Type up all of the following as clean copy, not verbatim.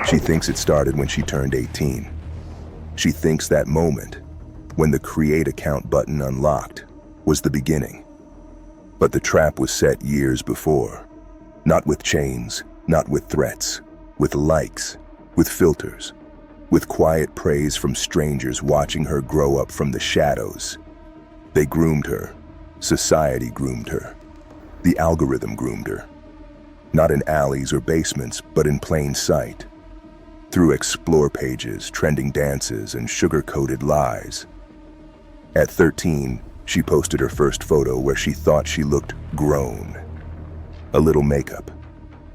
She thinks it started when she turned 18. She thinks that moment, when the create account button unlocked, was the beginning. But the trap was set years before. Not with chains, not with threats, with likes, with filters, with quiet praise from strangers watching her grow up from the shadows. They groomed her. Society groomed her. The algorithm groomed her. Not in alleys or basements, but in plain sight. Through explore pages, trending dances, and sugar-coated lies. At 13, she posted her first photo where she thought she looked grown. A little makeup,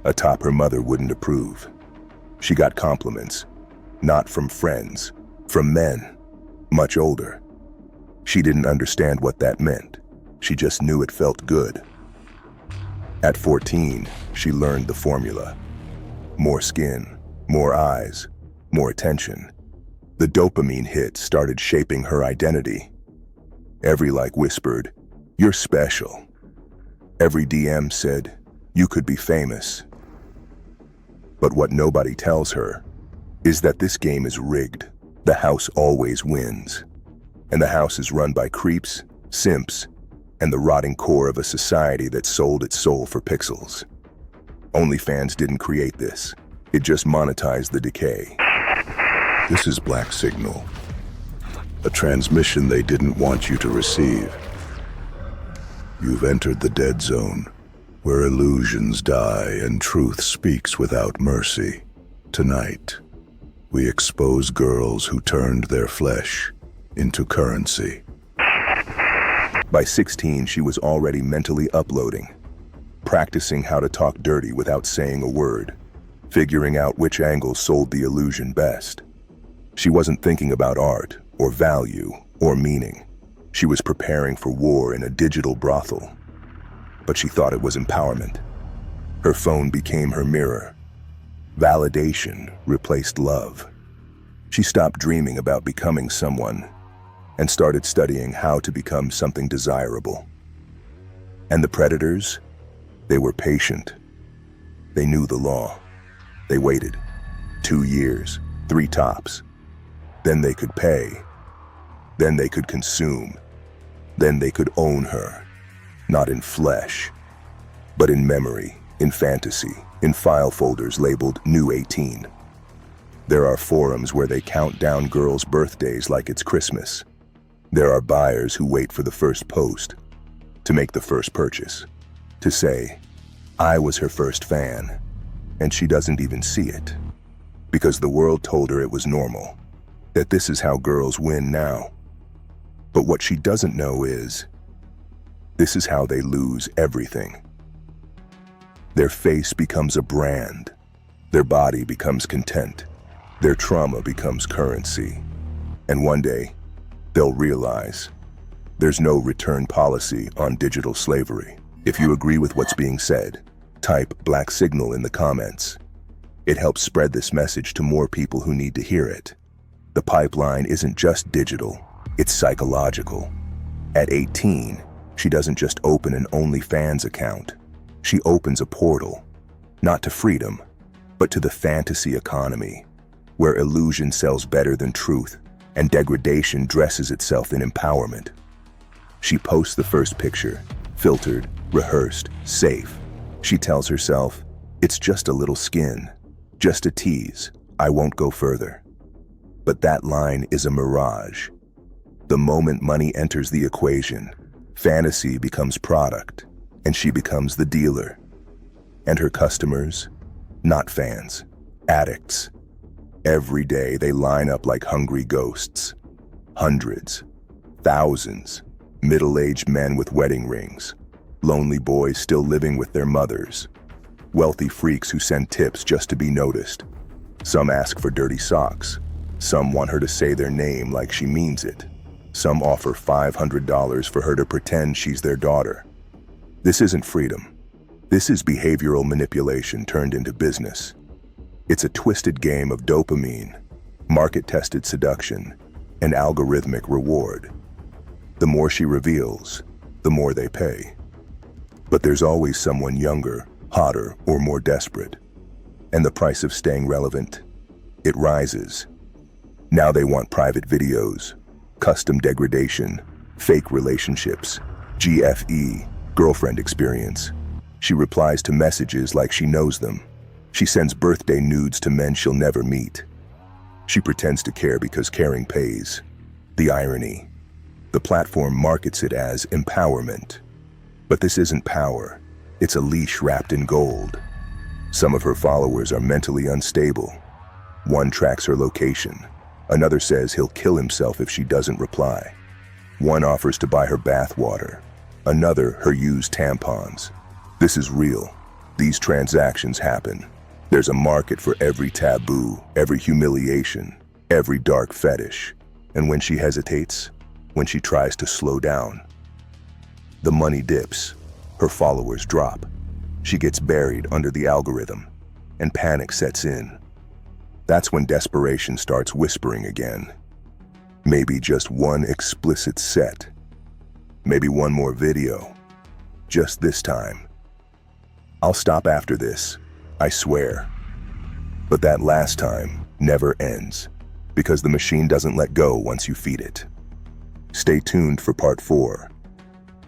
a top her mother wouldn't approve. She got compliments, not from friends, from men, much older. She didn't understand what that meant. She just knew it felt good. At 14, she learned the formula. More skin, more eyes, more attention. The dopamine hit started shaping her identity. Every like whispered, "You're special." Every DM said, "You could be famous." But what nobody tells her is that this game is rigged. The house always wins. And the house is run by creeps, simps, and the rotting core of a society that sold its soul for pixels. OnlyFans didn't create this. It just monetized the decay. This is Black Signal, a transmission they didn't want you to receive. You've entered the dead zone, where illusions die and truth speaks without mercy. Tonight, we expose girls who turned their flesh into currency. By 16, she was already mentally uploading, practicing how to talk dirty without saying a word, figuring out which angles sold the illusion best. She wasn't thinking about art, or value, or meaning. She was preparing for war in a digital brothel. But she thought it was empowerment. Her phone became her mirror. Validation replaced love. She stopped dreaming about becoming someone and started studying how to become something desirable. And the predators? They were patient. They knew the law. They waited. 2 years, 3 tops. Then they could pay. Then they could consume. Then they could own her. Not in flesh, but in memory, in fantasy, in file folders labeled New 18. There are forums where they count down girls' birthdays like it's Christmas. There are buyers who wait for the first post, to make the first purchase, to say, "I was her first fan," and she doesn't even see it. Because the world told her it was normal, that this is how girls win now. But what she doesn't know is, this is how they lose everything. Their face becomes a brand. Their body becomes content. Their trauma becomes currency. And one day, they'll realize there's no return policy on digital slavery. If you agree with what's being said, type Black Signal in the comments. It helps spread this message to more people who need to hear it. The pipeline isn't just digital, it's psychological. At 18, she doesn't just open an OnlyFans account. She opens a portal, not to freedom, but to the fantasy economy, where illusion sells better than truth and degradation dresses itself in empowerment. She posts the first picture, filtered, rehearsed, safe. She tells herself, "It's just a little skin, just a tease, I won't go further." But that line is a mirage. The moment money enters the equation, fantasy becomes product, and she becomes the dealer. And her customers, not fans, addicts. Every day they line up like hungry ghosts. Hundreds, thousands, middle-aged men with wedding rings, lonely boys still living with their mothers, wealthy freaks who send tips just to be noticed. Some ask for dirty socks. Some want her to say their name like she means it. Some offer $500 for her to pretend she's their daughter. This isn't freedom. This is behavioral manipulation turned into business. It's a twisted game of dopamine, market-tested seduction, and algorithmic reward. The more she reveals, the more they pay. But there's always someone younger, hotter, or more desperate. And the price of staying relevant It rises. Now they want private videos, custom degradation, fake relationships, GFE, girlfriend experience. She replies to messages like she knows them. She sends birthday nudes to men she'll never meet. She pretends to care because caring pays. The irony. The platform markets it as empowerment. But this isn't power. It's a leash wrapped in gold. Some of her followers are mentally unstable. One tracks her location. Another says he'll kill himself if she doesn't reply. One offers to buy her bath water. Another her used tampons. This is real. These transactions happen. There's a market for every taboo, every humiliation, every dark fetish. And when she hesitates, when she tries to slow down, the money dips, her followers drop. She gets buried under the algorithm, and panic sets in. That's when desperation starts whispering again. Maybe just one explicit set. Maybe one more video. Just this time. I'll stop after this, I swear. But that last time never ends, because the machine doesn't let go once you feed it. Stay tuned for part 4.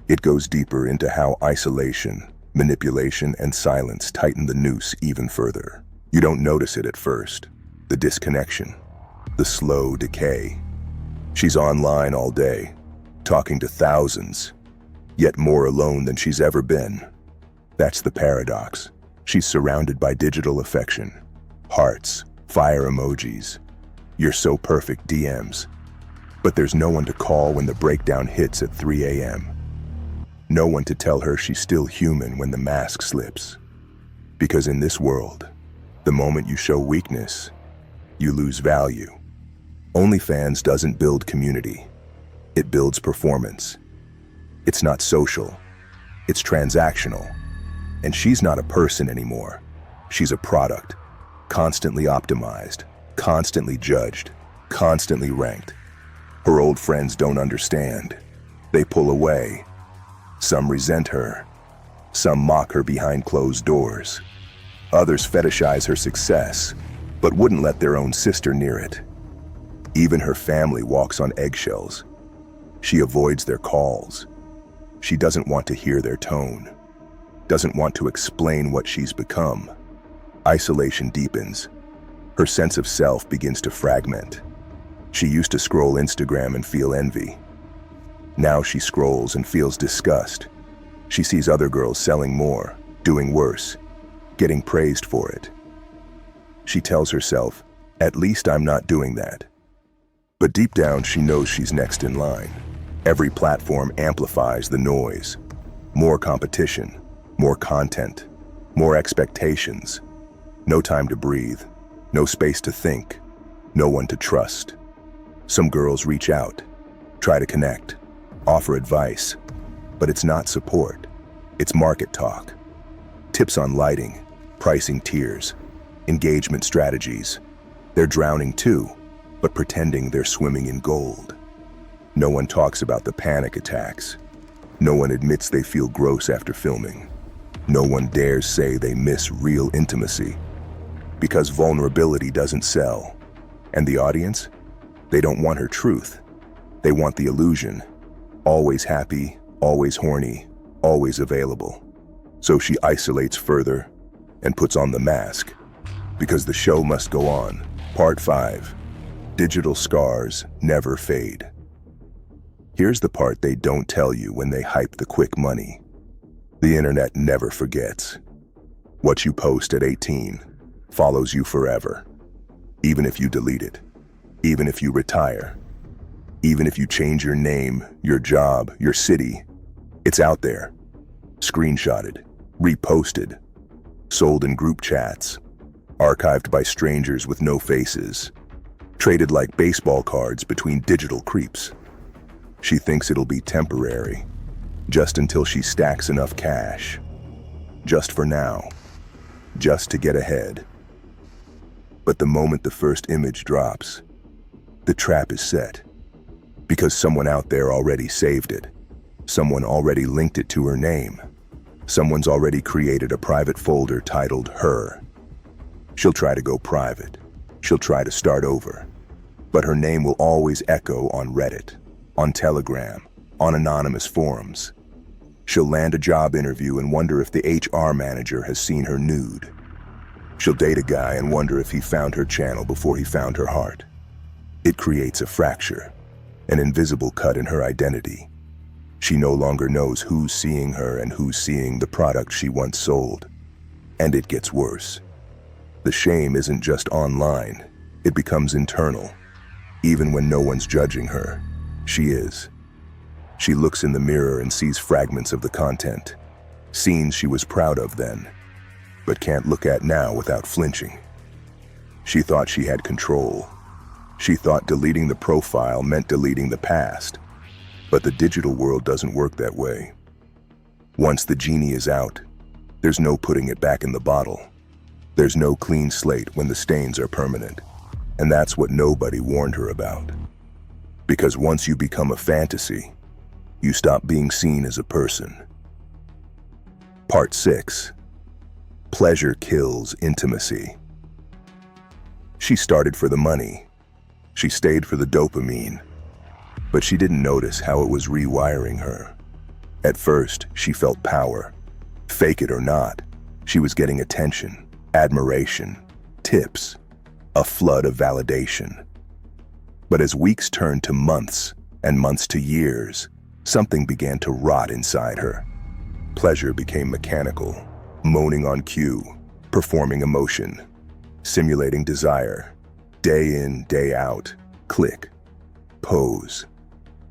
It goes deeper into how isolation, manipulation, and silence tighten the noose even further. You don't notice it at first. The disconnection, the slow decay. She's online all day, talking to thousands, yet more alone than she's ever been. That's the paradox. She's surrounded by digital affection, hearts, fire emojis, "You're so perfect" DMs. But there's no one to call when the breakdown hits at 3 a.m. No one to tell her she's still human when the mask slips. Because in this world, the moment you show weakness, you lose value. OnlyFans doesn't build community. It builds performance. It's not social. It's transactional. And she's not a person anymore. She's a product, constantly optimized, constantly judged, constantly ranked. Her old friends don't understand. They pull away. Some resent her. Some mock her behind closed doors. Others fetishize her success, but wouldn't let their own sister near it. Even her family walks on eggshells. She avoids their calls. She doesn't want to hear their tone. Doesn't want to explain what she's become. Isolation deepens. Her sense of self begins to fragment. She used to scroll Instagram and feel envy. Now she scrolls and feels disgust. She sees other girls selling more, doing worse, getting praised for it. She tells herself, "At least I'm not doing that." But deep down, she knows she's next in line. Every platform amplifies the noise. More competition, more content, more expectations. No time to breathe, no space to think, no one to trust. Some girls reach out, try to connect, offer advice, but it's not support. It's market talk. Tips on lighting, pricing tiers, engagement strategies. They're drowning too, but pretending they're swimming in gold. No one talks about the panic attacks. No one admits they feel gross after filming. No one dares say they miss real intimacy. Because vulnerability doesn't sell. And the audience? They don't want her truth. They want the illusion. Always happy, always horny, always available. So she isolates further and puts on the mask. Because the show must go on. Part 5. Digital scars never fade. Here's the part they don't tell you when they hype the quick money. The internet never forgets. What you post at 18 follows you forever. Even if you delete it. Even if you retire. Even if you change your name, your job, your city. It's out there. Screenshotted, reposted, sold in group chats, archived by strangers with no faces, traded like baseball cards between digital creeps. She thinks it'll be temporary, just until she stacks enough cash. Just for now. Just to get ahead. But the moment the first image drops, the trap is set. Because someone out there already saved it. Someone already linked it to her name. Someone's already created a private folder titled Her. She'll try to go private. She'll try to start over, but her name will always echo on Reddit, on Telegram, on anonymous forums. She'll land a job interview and wonder if the HR manager has seen her nude. She'll date a guy and wonder if he found her channel before he found her heart. It creates a fracture, an invisible cut in her identity. She no longer knows who's seeing her and who's seeing the product she once sold. And it gets worse. The shame isn't just online, it becomes internal. Even when no one's judging her, she is. She looks in the mirror and sees fragments of the content, scenes she was proud of then, but can't look at now without flinching. She thought she had control. She thought deleting the profile meant deleting the past. But the digital world doesn't work that way. Once the genie is out, there's no putting it back in the bottle. There's no clean slate when the stains are permanent. And that's what nobody warned her about. Because once you become a fantasy, you stop being seen as a person. Part 6. Pleasure kills intimacy. She started for the money. She stayed for the dopamine. But she didn't notice how it was rewiring her. At first, she felt power. Fake it or not, she was getting attention, admiration, tips, a flood of validation. But as weeks turned to months and months to years, something began to rot inside her. Pleasure became mechanical, moaning on cue, performing emotion, simulating desire, day in, day out, click, pose,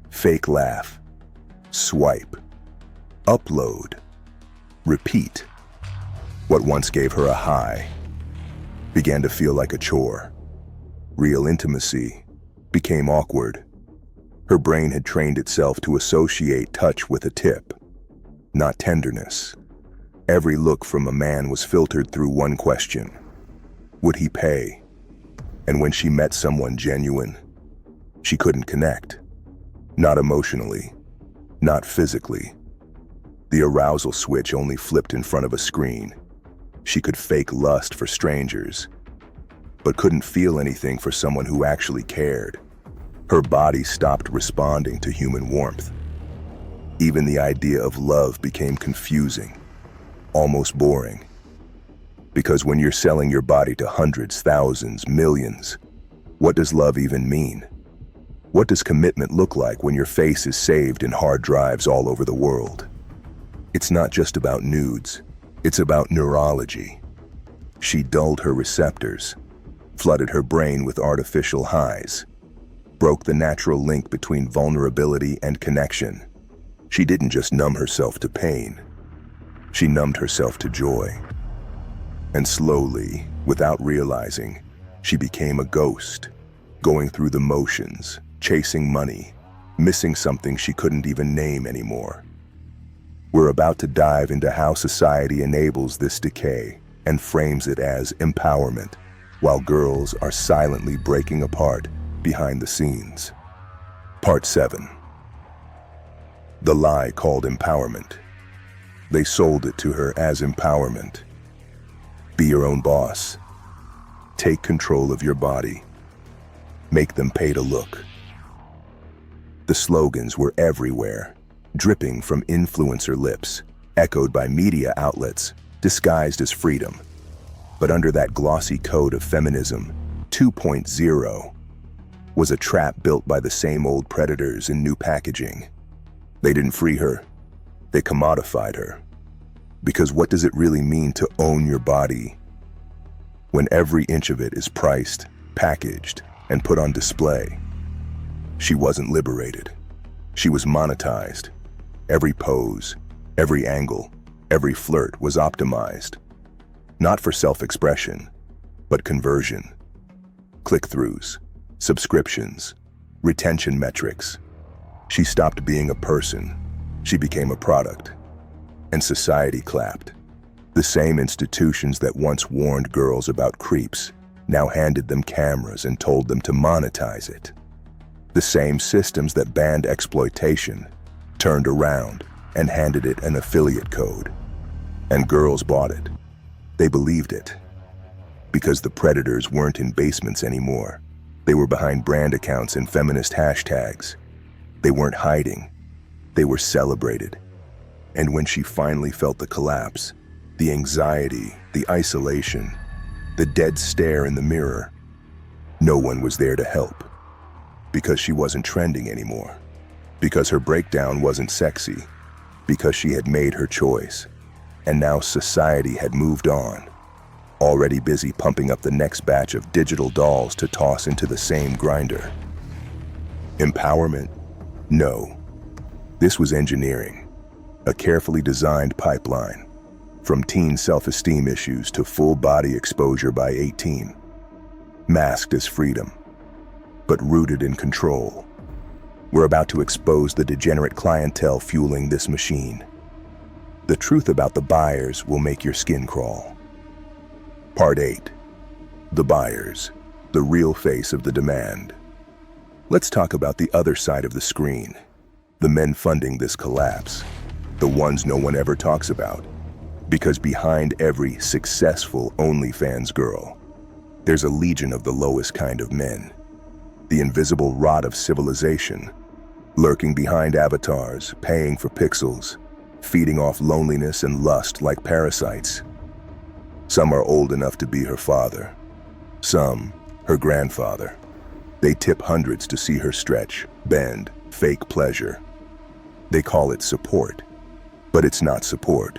fake laugh, swipe, upload, repeat. What once gave her a high began to feel like a chore. Real intimacy became awkward. Her brain had trained itself to associate touch with a tip, not tenderness. Every look from a man was filtered through one question: would he pay? And when she met someone genuine, she couldn't connect. Not emotionally, not physically. The arousal switch only flipped in front of a screen. She could fake lust for strangers, but couldn't feel anything for someone who actually cared. Her body stopped responding to human warmth. Even the idea of love became confusing, almost boring. Because when you're selling your body to hundreds, thousands, millions, what does love even mean? What does commitment look like when your face is saved in hard drives all over the world? It's not just about nudes, it's about neurology. She dulled her receptors, flooded her brain with artificial highs, broke the natural link between vulnerability and connection. She didn't just numb herself to pain, she numbed herself to joy. And slowly, without realizing, she became a ghost, going through the motions, chasing money, missing something she couldn't even name anymore. We're about to dive into how society enables this decay and frames it as empowerment, while girls are silently breaking apart behind the scenes. Part 7. The lie called empowerment. They sold it to her as empowerment. Be your own boss. Take control of your body. Make them pay to look. The slogans were everywhere, dripping from influencer lips, echoed by media outlets, disguised as freedom. But under that glossy coat of feminism, 2.0 was a trap built by the same old predators in new packaging. They didn't free her, they commodified her. Because what does it really mean to own your body when every inch of it is priced, packaged, and put on display? She wasn't liberated. She was monetized. Every pose, every angle, every flirt was optimized. Not for self-expression, but conversion. Click-throughs, subscriptions, retention metrics. She stopped being a person. She became a product. And society clapped. The same institutions that once warned girls about creeps now handed them cameras and told them to monetize it. The same systems that banned exploitation turned around and handed it an affiliate code. And girls bought it. They believed it. Because the predators weren't in basements anymore. They were behind brand accounts and feminist hashtags. They weren't hiding. They were celebrated. And when she finally felt the collapse, the anxiety, the isolation, the dead stare in the mirror, no one was there to help. Because she wasn't trending anymore. Because her breakdown wasn't sexy. Because she had made her choice. And now society had moved on, already busy pumping up the next batch of digital dolls to toss into the same grinder. Empowerment? No. This was engineering, a carefully designed pipeline, from teen self-esteem issues to full-body exposure by 18, masked as freedom, but rooted in control. We're about to expose the degenerate clientele fueling this machine. The truth about the buyers will make your skin crawl. Part 8. The buyers, the real face of the demand. Let's talk about the other side of the screen. The men funding this collapse. The ones no one ever talks about. Because behind every successful OnlyFans girl, there's a legion of the lowest kind of men. The invisible rot of civilization, lurking behind avatars, paying for pixels, feeding off loneliness and lust like parasites. Some are old enough to be her father. Some, her grandfather. They tip hundreds to see her stretch, bend, fake pleasure. They call it support, but it's not support.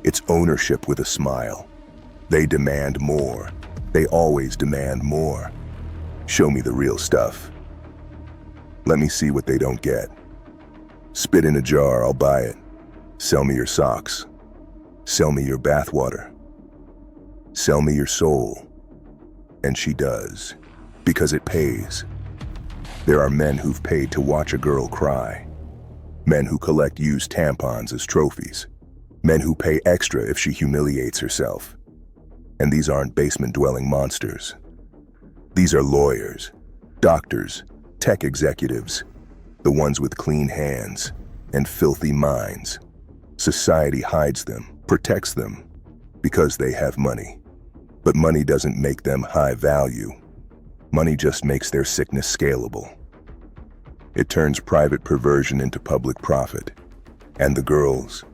It's ownership with a smile. They demand more. They always demand more. Show me the real stuff. Let me see what they don't get. Spit in a jar, I'll buy it. Sell me your socks. Sell me your bathwater. Sell me your soul. And she does, because it pays. There are men who've paid to watch a girl cry. Men who collect used tampons as trophies. Men who pay extra if she humiliates herself. And these aren't basement-dwelling monsters. These are lawyers, doctors, tech executives, the ones with clean hands and filthy minds. Society hides them, protects them, because they have money. But money doesn't make them high value. Money just makes their sickness scalable. It turns private perversion into public profit. And the girls,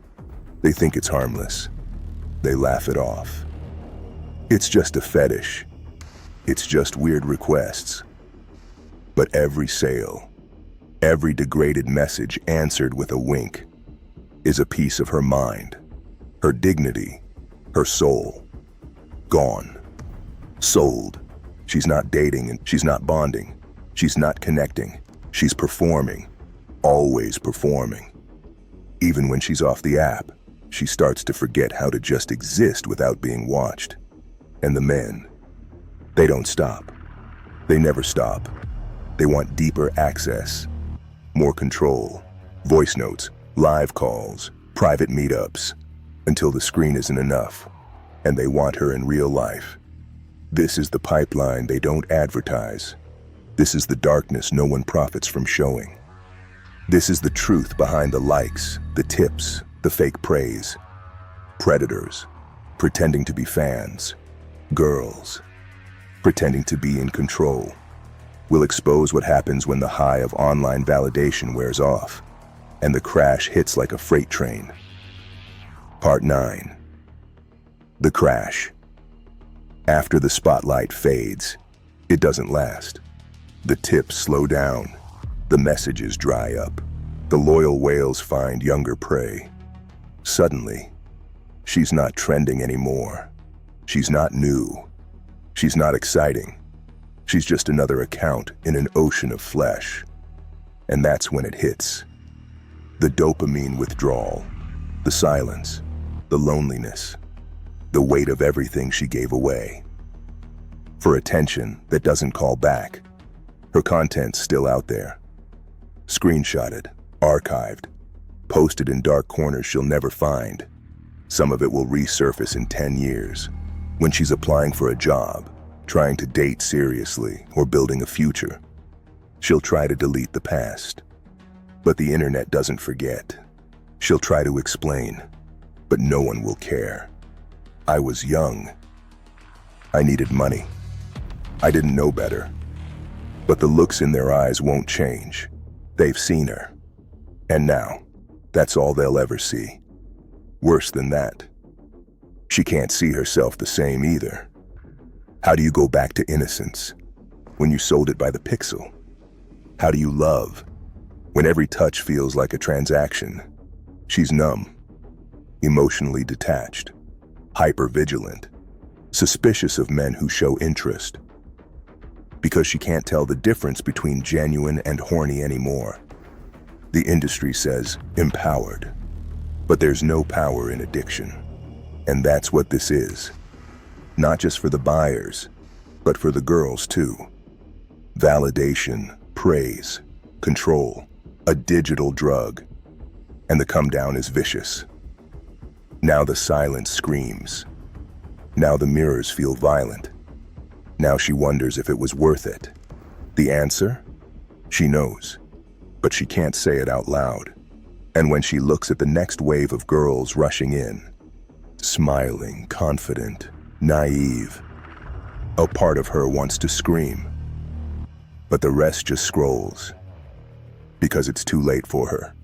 they think it's harmless. They laugh it off. It's just a fetish. It's just weird requests. But every sale, every degraded message answered with a wink, is a piece of her mind, her dignity, her soul. Gone. Sold. She's not dating and she's not bonding. She's not connecting. She's performing. Always performing. Even when she's off the app, she starts to forget how to just exist without being watched. And the men, they don't stop. They never stop. They want deeper access, more control, voice notes, live calls, private meetups, until the screen isn't enough, and they want her in real life. This is the pipeline they don't advertise. This is the darkness no one profits from showing. This is the truth behind the likes, the tips, the fake praise. Predators, pretending to be fans. Girls, pretending to be in control. We'll expose what happens when the high of online validation wears off, and the crash hits like a freight train. Part 9. The crash. After the spotlight fades, it doesn't last. The tips slow down. The messages dry up. The loyal whales find younger prey. Suddenly, she's not trending anymore. She's not new. She's not exciting. She's just another account in an ocean of flesh. And that's when it hits. The dopamine withdrawal, the silence, the loneliness, the weight of everything she gave away. For attention that doesn't call back. Her content's still out there. Screenshotted, archived, posted in dark corners she'll never find. Some of it will resurface in 10 years, when she's applying for a job, trying to date seriously, or building a future. She'll try to delete the past. But the internet doesn't forget. She'll try to explain, but no one will care. I was young. I needed money. I didn't know better. But the looks in their eyes won't change. They've seen her. And now, that's all they'll ever see. Worse than that, she can't see herself the same either. How do you go back to innocence when you sold it by the pixel? How do you love when every touch feels like a transaction? She's numb, emotionally detached, hyper-vigilant, suspicious of men who show interest, because she can't tell the difference between genuine and horny anymore. The industry says empowered, but there's no power in addiction. And that's what this is. Not just for the buyers, but for the girls too. Validation, praise, control, a digital drug. And the come down is vicious. Now the silence screams. Now the mirrors feel violent. Now she wonders if it was worth it. The answer? She knows, but she can't say it out loud. And when she looks at the next wave of girls rushing in, smiling, confident, naive, a part of her wants to scream. But the rest just scrolls, because it's too late for her.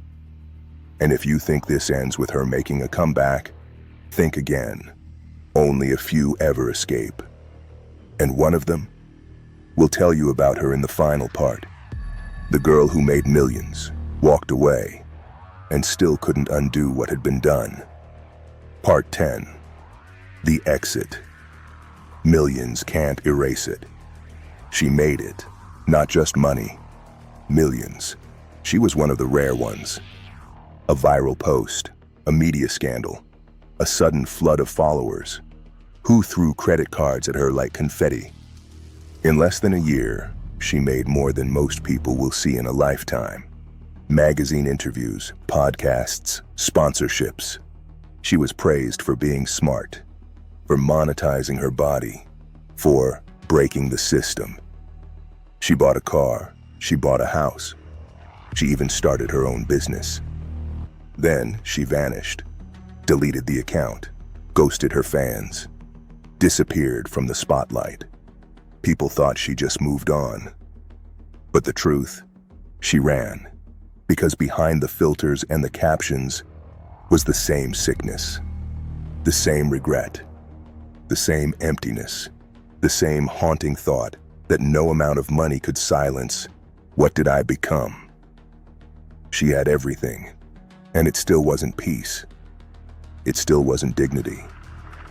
And if you think this ends with her making a comeback, think again. Only a few ever escape. And one of them, we'll tell you about her in the final part. The girl who made millions, walked away, and still couldn't undo what had been done. Part 10. The exit. Millions can't erase it. She made it. Not just money. Millions. She was one of the rare ones. A viral post, a media scandal, a sudden flood of followers. Who threw credit cards at her like confetti? In less than a year, she made more than most people will see in a lifetime. Magazine interviews, podcasts, sponsorships. She was praised for being smart, for monetizing her body, for breaking the system. She bought a car, she bought a house. She even started her own business. Then she vanished, deleted the account, ghosted her fans, disappeared from the spotlight. People thought she just moved on. But the truth, she ran, because behind the filters and the captions was the same sickness, the same regret, the same emptiness, the same haunting thought that no amount of money could silence. What did I become? She had everything, and it still wasn't peace. It still wasn't dignity.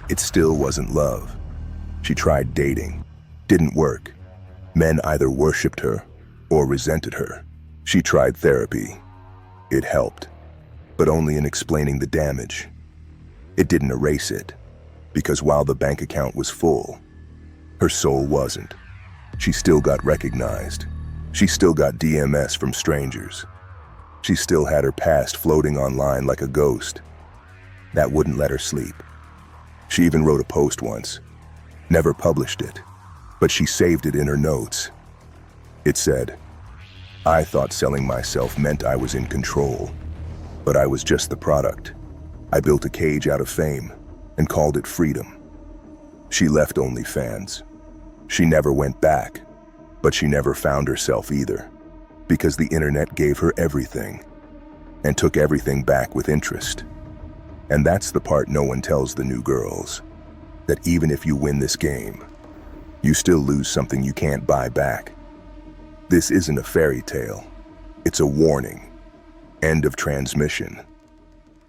It still wasn't love. She tried dating. Didn't work. Men either worshipped her or resented her. She tried therapy. It helped, but only in explaining the damage. It didn't erase it, because while the bank account was full, her soul wasn't. She still got recognized. She still got DMS from strangers. She still had her past floating online like a ghost. That wouldn't let her sleep. She even wrote a post once, never published it, but she saved it in her notes. It said, "I thought selling myself meant I was in control, but I was just the product. I built a cage out of fame and called it freedom." She left OnlyFans. She never went back, but she never found herself either, because the internet gave her everything and took everything back with interest. And that's the part no one tells the new girls, that even if you win this game, you still lose something you can't buy back. This isn't a fairy tale. It's a warning. End of transmission.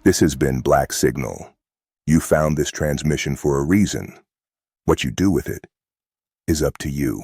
This has been Black Signal. You found this transmission for a reason. What you do with it is up to you.